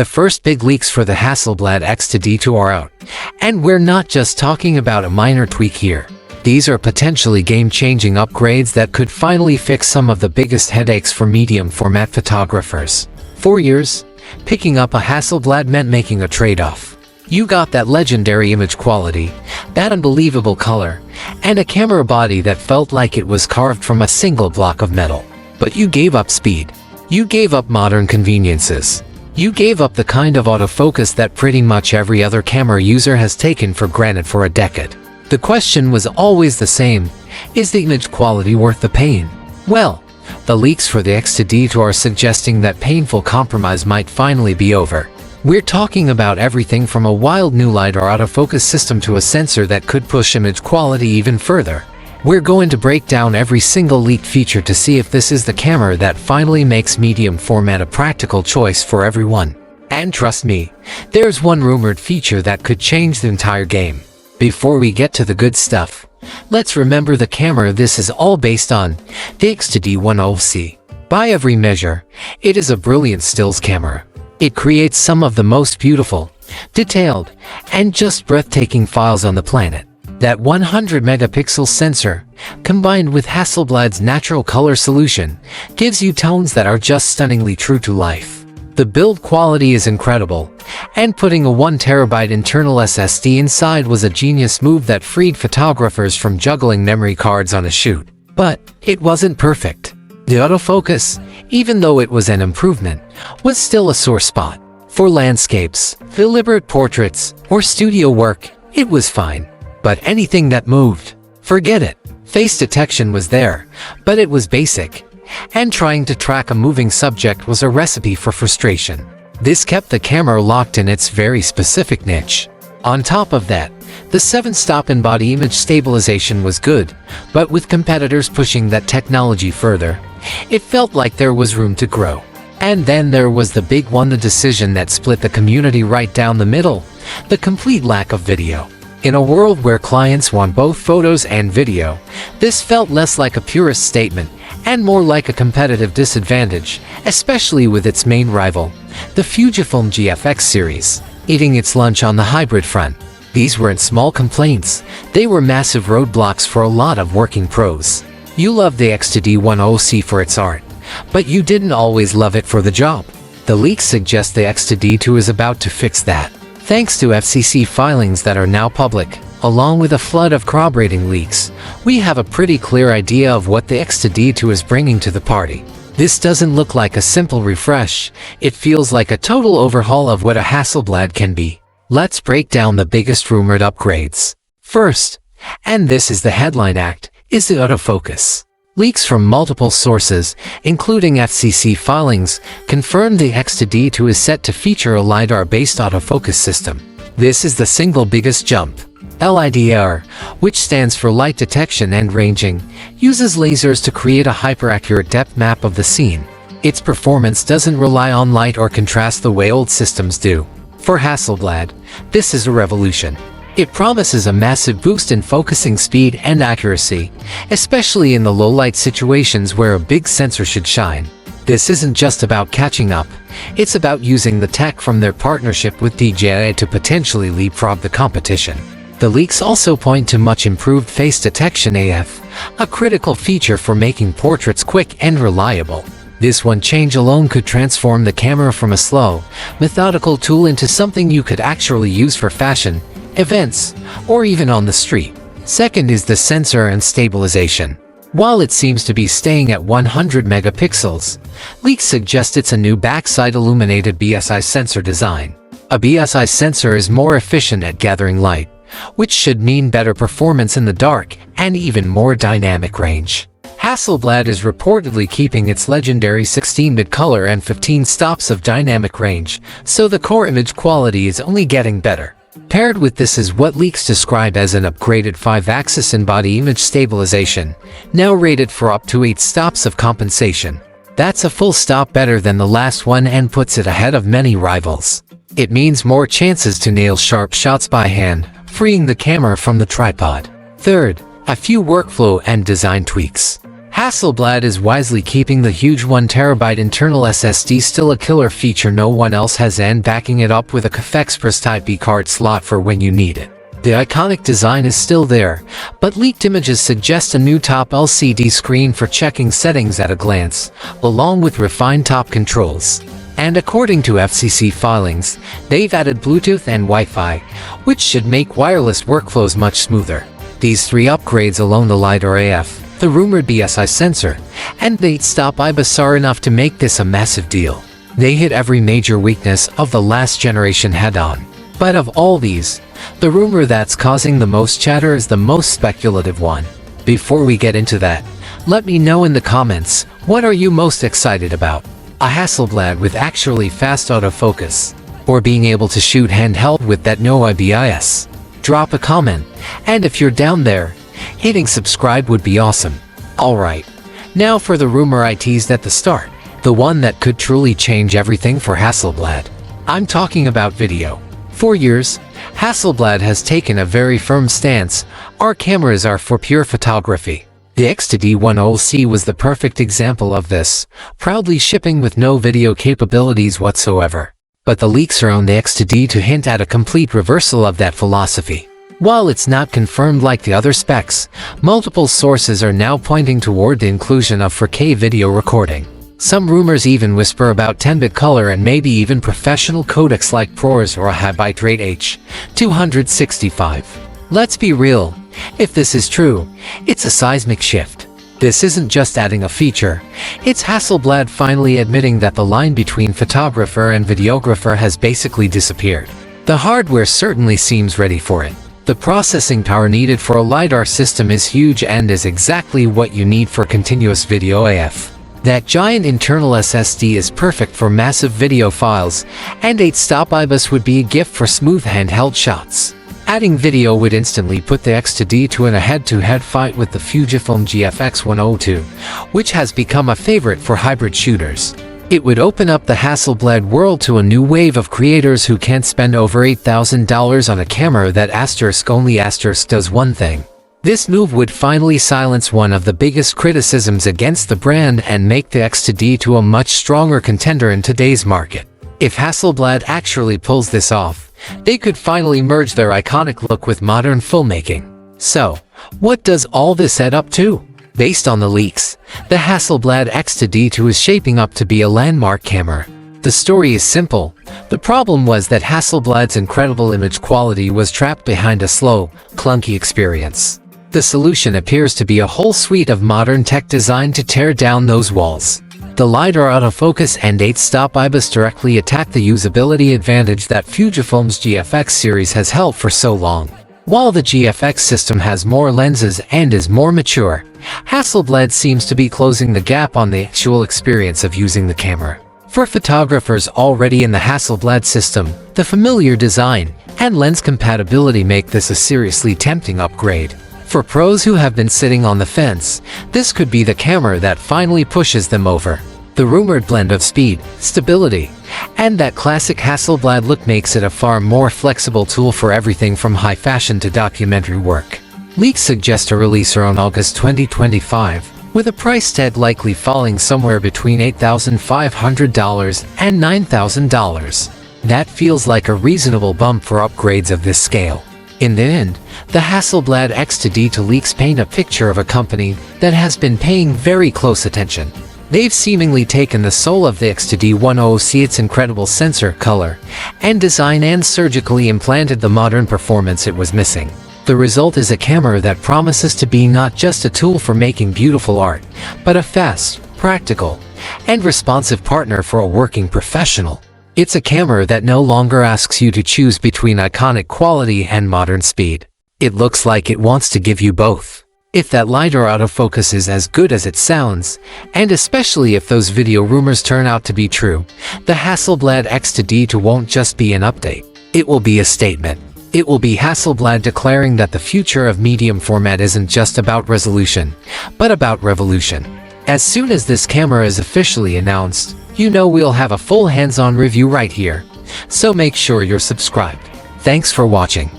The first big leaks for the Hasselblad X2D II are out, and we're not just talking about a minor tweak here. These are potentially game-changing upgrades that could finally fix some of the biggest headaches for medium-format photographers. For years, picking up a Hasselblad meant making a trade-off. You got that legendary image quality, that unbelievable color, and a camera body that felt like it was carved from a single block of metal. But you gave up speed. You gave up modern conveniences. You gave up the kind of autofocus that pretty much every other camera user has taken for granted for a decade. The question was always the same: is the image quality worth the pain? Well, the leaks for the X2D II are suggesting that painful compromise might finally be over. We're talking about everything from a wild new LiDAR autofocus system to a sensor that could push image quality even further. We're going to break down every single leaked feature to see if this is the camera that finally makes medium format a practical choice for everyone. And trust me, there's one rumored feature that could change the entire game. Before we get to the good stuff, let's remember the camera this is all based on, the X2D II. By every measure, it is a brilliant stills camera. It creates some of the most beautiful, detailed, and just breathtaking files on the planet. That 100-megapixel sensor, combined with Hasselblad's natural color solution, gives you tones that are just stunningly true to life. The build quality is incredible, and putting a 1TB internal SSD inside was a genius move that freed photographers from juggling memory cards on a shoot. But it wasn't perfect. The autofocus, even though it was an improvement, was still a sore spot. For landscapes, deliberate portraits, or studio work, it was fine. But anything that moved, forget it. Face detection was there, but it was basic, and trying to track a moving subject was a recipe for frustration. This kept the camera locked in its very specific niche. On top of that, the 7-stop in-body image stabilization was good, but with competitors pushing that technology further, it felt like there was room to grow. And then there was the big one, the decision that split the community right down the middle: the complete lack of video. In a world where clients want both photos and video, this felt less like a purist statement and more like a competitive disadvantage, especially with its main rival, the Fujifilm GFX series, eating its lunch on the hybrid front. These weren't small complaints, they were massive roadblocks for a lot of working pros. You loved the X2D II for its art, but you didn't always love it for the job. The leaks suggest the X2D II is about to fix that. Thanks to FCC filings that are now public, along with a flood of corroborating leaks, we have a pretty clear idea of what the X2D II is bringing to the party. This doesn't look like a simple refresh, it feels like a total overhaul of what a Hasselblad can be. Let's break down the biggest rumored upgrades. First, and this is the headline act, is the autofocus. Leaks from multiple sources, including FCC filings, confirm the X2D II is set to feature a LiDAR-based autofocus system. This is the single biggest jump. LiDAR, which stands for light detection and ranging, uses lasers to create a hyper-accurate depth map of the scene. Its performance doesn't rely on light or contrast the way old systems do. For Hasselblad, this is a revolution. It promises a massive boost in focusing speed and accuracy, especially in the low-light situations where a big sensor should shine. This isn't just about catching up, it's about using the tech from their partnership with DJI to potentially leapfrog the competition. The leaks also point to much improved face detection AF, a critical feature for making portraits quick and reliable. This one change alone could transform the camera from a slow, methodical tool into something you could actually use for fashion, events, or even on the street. Second is the sensor and stabilization. While it seems to be staying at 100 megapixels, leaks suggest it's a new backside illuminated BSI sensor design. A BSI sensor is more efficient at gathering light, which should mean better performance in the dark and even more dynamic range. Hasselblad is reportedly keeping its legendary 16-bit color and 15 stops of dynamic range, so the core image quality is only getting better. Paired with this is what leaks describe as an upgraded 5-axis in-body image stabilization, now rated for up to 8 stops of compensation. That's a full stop better than the last one and puts it ahead of many rivals. It means more chances to nail sharp shots by hand, freeing the camera from the tripod. Third, a few workflow and design tweaks. Hasselblad is wisely keeping the huge 1TB internal SSD still a killer feature no one else has, and backing it up with a CAF Type B card slot for when you need it. The iconic design is still there, but leaked images suggest a new top LCD screen for checking settings at a glance, along with refined top controls. And according to FCC filings, they've added Bluetooth and Wi-Fi, which should make wireless workflows much smoother. These three upgrades alone, the LiDAR AF, the rumored BSI sensor, and the 8-stop IBIS, are enough to make this a massive deal. They hit every major weakness of the last generation head-on. But of all these, the rumor that's causing the most chatter is the most speculative one. Before we get into that, let me know in the comments, what are you most excited about? A Hasselblad with actually fast autofocus, or being able to shoot handheld with that no IBIS? Drop a comment, and if you're down there, hitting subscribe would be awesome. Alright, now for the rumor I teased at the start, the one that could truly change everything for Hasselblad. I'm talking about video. For years, Hasselblad has taken a very firm stance. Our cameras are for pure photography. The X2D II was the perfect example of this, proudly shipping with no video capabilities whatsoever. But the leaks around the X2D II hint at a complete reversal of that philosophy. While it's not confirmed like the other specs, multiple sources are now pointing toward the inclusion of 4K video recording. Some rumors even whisper about 10-bit color and maybe even professional codecs like ProRes or a high bitrate H.265. Let's be real, if this is true, it's a seismic shift. This isn't just adding a feature, it's Hasselblad finally admitting that the line between photographer and videographer has basically disappeared. The hardware certainly seems ready for it. The processing power needed for a LiDAR system is huge and is exactly what you need for continuous video AF. That giant internal SSD is perfect for massive video files, and 8-stop IBIS would be a gift for smooth handheld shots. Adding video would instantly put the X2D II in a head-to-head fight with the Fujifilm GFX102, which has become a favorite for hybrid shooters. It would open up the Hasselblad world to a new wave of creators who can't spend over $8,000 on a camera that only does one thing. This move would finally silence one of the biggest criticisms against the brand and make the X2D II a much stronger contender in today's market. If Hasselblad actually pulls this off, they could finally merge their iconic look with modern filmmaking. So, what does all this add up to? Based on the leaks, the Hasselblad X2D II is shaping up to be a landmark camera. The story is simple. The problem was that Hasselblad's incredible image quality was trapped behind a slow, clunky experience. The solution appears to be a whole suite of modern tech designed to tear down those walls. The LiDAR autofocus and 8-stop IBIS directly attack the usability advantage that Fujifilm's GFX series has held for so long. While the GFX system has more lenses and is more mature, Hasselblad seems to be closing the gap on the actual experience of using the camera. For photographers already in the Hasselblad system, the familiar design and lens compatibility make this a seriously tempting upgrade. For pros who have been sitting on the fence, this could be the camera that finally pushes them over. The rumored blend of speed, stability, and that classic Hasselblad look makes it a far more flexible tool for everything from high fashion to documentary work. Leaks suggest a release around August 2025, with a price tag likely falling somewhere between $8,500 and $9,000. That feels like a reasonable bump for upgrades of this scale. In the end, the Hasselblad X2D II leaks paint a picture of a company that has been paying very close attention. They've seemingly taken the soul of the X2D II, its incredible sensor, color, and design, and surgically implanted the modern performance it was missing. The result is a camera that promises to be not just a tool for making beautiful art, but a fast, practical, and responsive partner for a working professional. It's a camera that no longer asks you to choose between iconic quality and modern speed. It looks like it wants to give you both. If that LiDAR autofocus is as good as it sounds, and especially if those video rumors turn out to be true, the Hasselblad X2D II won't just be an update. It will be a statement. It will be Hasselblad declaring that the future of medium format isn't just about resolution, but about revolution. As soon as this camera is officially announced, you know we'll have a full hands-on review right here. So make sure you're subscribed. Thanks for watching.